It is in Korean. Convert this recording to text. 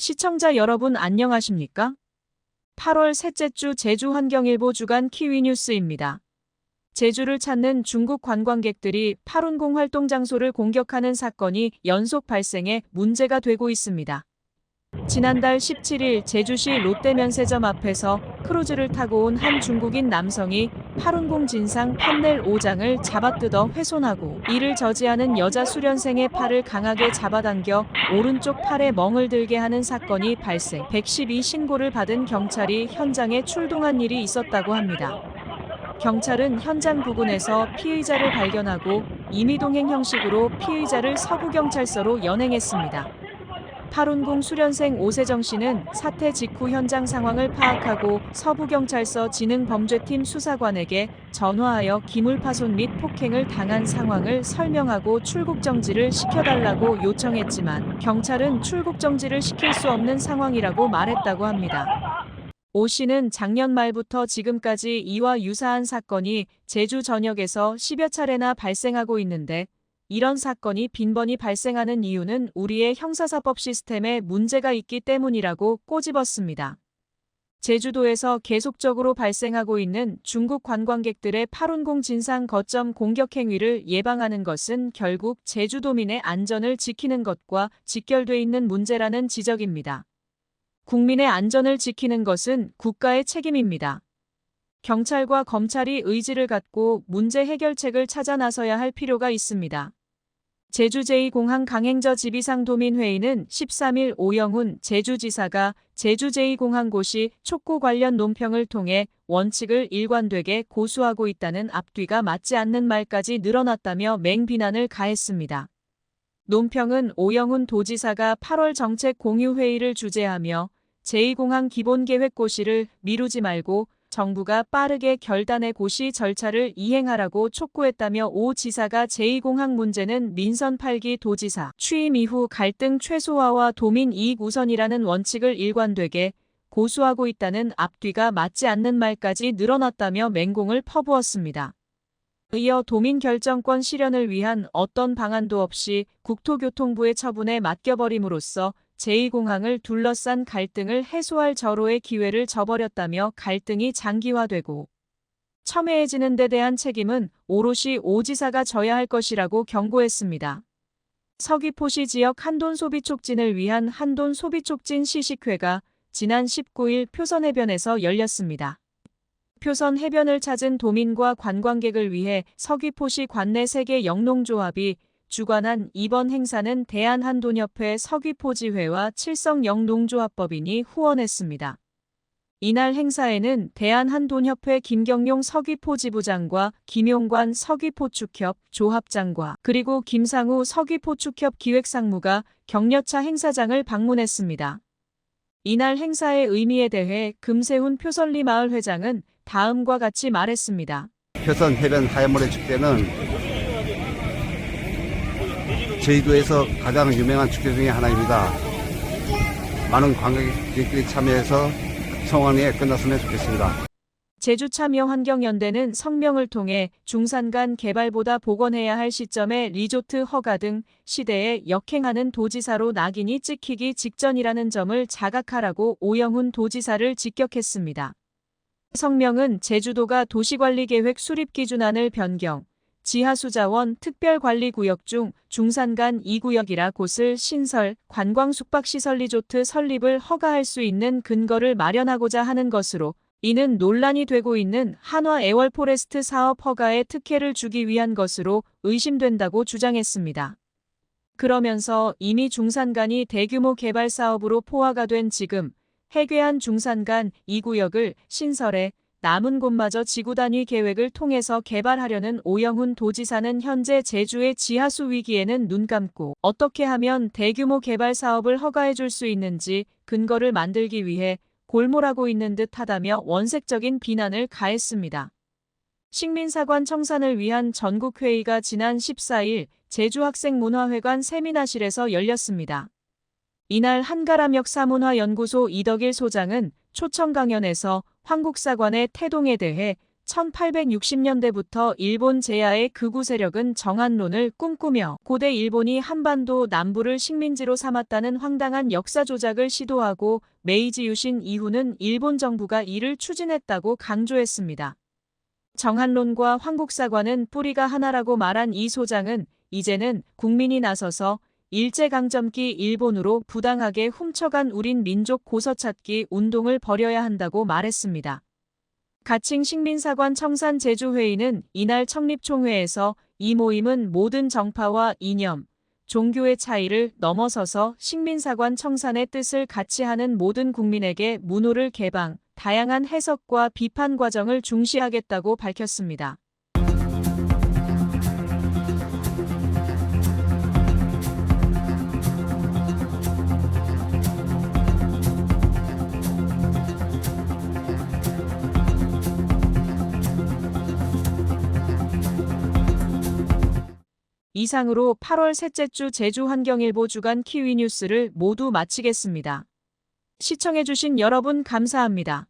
시청자 여러분 안녕하십니까? 8월 셋째 주 제주환경일보 주간 키위뉴스입니다. 제주를 찾는 중국 관광객들이 파룬공 활동 장소를 공격하는 사건이 연속 발생해 문제가 되고 있습니다. 지난달 17일 제주시 롯데면세점 앞에서 크루즈를 타고 온 한 중국인 남성이 파룬공 진상 판넬 5장을 잡아뜯어 훼손하고 이를 저지하는 여자 수련생의 팔을 강하게 잡아당겨 오른쪽 팔에 멍을 들게 하는 사건이 발생. 112 신고를 받은 경찰이 현장에 출동한 일이 있었다고 합니다. 경찰은 현장 부근에서 피의자를 발견하고 임의동행 형식으로 피의자를 서구경찰서로 연행했습니다. 파룬공 수련생 오세정 씨는 사태 직후 현장 상황을 파악하고 서부경찰서 지능범죄팀 수사관에게 전화하여 기물파손 및 폭행을 당한 상황을 설명하고 출국정지를 시켜달라고 요청했지만 경찰은 출국정지를 시킬 수 없는 상황이라고 말했다고 합니다. 오 씨는 작년 말부터 지금까지 이와 유사한 사건이 제주 전역에서 10여 차례나 발생하고 있는데 이런 사건이 빈번히 발생하는 이유는 우리의 형사사법 시스템에 문제가 있기 때문이라고 꼬집었습니다. 제주도에서 계속적으로 발생하고 있는 중국 관광객들의 파룬공 진상 거점 공격 행위를 예방하는 것은 결국 제주도민의 안전을 지키는 것과 직결돼 있는 문제라는 지적입니다. 국민의 안전을 지키는 것은 국가의 책임입니다. 경찰과 검찰이 의지를 갖고 문제 해결책을 찾아 나서야 할 필요가 있습니다. 제주 제2공항 강행저 지비상 도민회의는 13일 오영훈 제주지사가 제주 제2공항고시 촉구 관련 논평을 통해 원칙을 일관되게 고수하고 있다는 앞뒤가 맞지 않는 말까지 늘어났다며 맹비난을 가했습니다. 논평은 오영훈 도지사가 8월 정책 공유회의를 주재하며 제2공항 기본계획 고시를 미루지 말고 정부가 빠르게 결단의 고시 절차를 이행하라고 촉구했다며 오 지사가 제2공항 문제는 민선 8기 도지사 취임 이후 갈등 최소화와 도민 이익 우선이라는 원칙을 일관되게 고수하고 있다는 앞뒤가 맞지 않는 말까지 늘어났다며 맹공을 퍼부었습니다. 이어 도민 결정권 실현을 위한 어떤 방안도 없이 국토교통부의 처분에 맡겨버림으로써 제2공항을 둘러싼 갈등을 해소할 절호의 기회를 저버렸다며 갈등이 장기화되고 첨예해지는 데 대한 책임은 오롯이 오 지사가 져야 할 것이라고 경고했습니다. 서귀포시 지역 한돈 소비 촉진을 위한 한돈 소비 촉진 시식회가 지난 19일 표선해변에서 열렸습니다. 표선 해변을 찾은 도민과 관광객을 위해 서귀포시 관내 세계 영농조합이 주관한 이번 행사는 대한한돈협회 서귀포지회와 칠성영농조합법인이 후원했습니다. 이날 행사에는 대한한돈협회 김경용 서귀포지부장과 김용관 서귀포축협 조합장과 그리고 김상우 서귀포축협 기획상무가 격려차 행사장을 방문했습니다. 이날 행사의 의미에 대해 금세훈 표선리 마을 회장은 다음과 같이 말했습니다. 표선 해변 하얀모래 축제는 제주도에서 가장 유명한 축제 중에 하나입니다. 많은 관광객들이 참여해서 성황리에 끝났으면 좋겠습니다. 제주참여환경연대는 성명을 통해 중산간 개발보다 복원해야 할 시점에 리조트 허가 등 시대에 역행하는 도지사로 낙인이 찍히기 직전이라는 점을 자각하라고 오영훈 도지사를 직격했습니다. 성명은 제주도가 도시관리계획 수립기준안을 변경, 지하수자원 특별관리구역 중 중산간 2구역이라 곳을 신설, 관광 숙박시설 리조트 설립을 허가할 수 있는 근거를 마련하고자 하는 것으로 이는 논란이 되고 있는 한화 애월포레스트 사업 허가에 특혜를 주기 위한 것으로 의심된다고 주장했습니다. 그러면서 이미 중산간이 대규모 개발 사업으로 포화가 된 지금 해괴한 중산간 2구역을 신설해 남은 곳마저 지구단위 계획을 통해서 개발하려는 오영훈 도지사는 현재 제주의 지하수 위기에는 눈 감고 어떻게 하면 대규모 개발 사업을 허가해 줄 수 있는지 근거를 만들기 위해 골몰하고 있는 듯 하다며 원색적인 비난을 가했습니다. 식민사관 청산을 위한 전국회의가 지난 14일 제주학생문화회관 세미나실에서 열렸습니다. 이날 한가람역사문화연구소 이덕일 소장은 초청 강연에서 황국사관의 태동에 대해 1860년대부터 일본 제야의 극우 세력은 정한론을 꿈꾸며 고대 일본이 한반도 남부를 식민지로 삼았다는 황당한 역사 조작을 시도하고 메이지 유신 이후는 일본 정부가 이를 추진했다고 강조했습니다. 정한론과 황국사과는 뿌리가 하나라고 말한 이 소장은 이제는 국민이 나서서 일제강점기 일본으로 부당하게 훔쳐간 우린 민족 고서찾기 운동을 벌여야 한다고 말했습니다. 가칭 식민사관 청산 제주회의는 이날 창립총회에서 이 모임은 모든 정파와 이념, 종교의 차이를 넘어서서 식민사관 청산의 뜻을 같이 하는 모든 국민에게 문호를 개방, 다양한 해석과 비판 과정을 중시하겠다고 밝혔습니다. 이상으로 8월 셋째 주 제주환경일보 주간 키위뉴스를 모두 마치겠습니다. 시청해주신 여러분 감사합니다.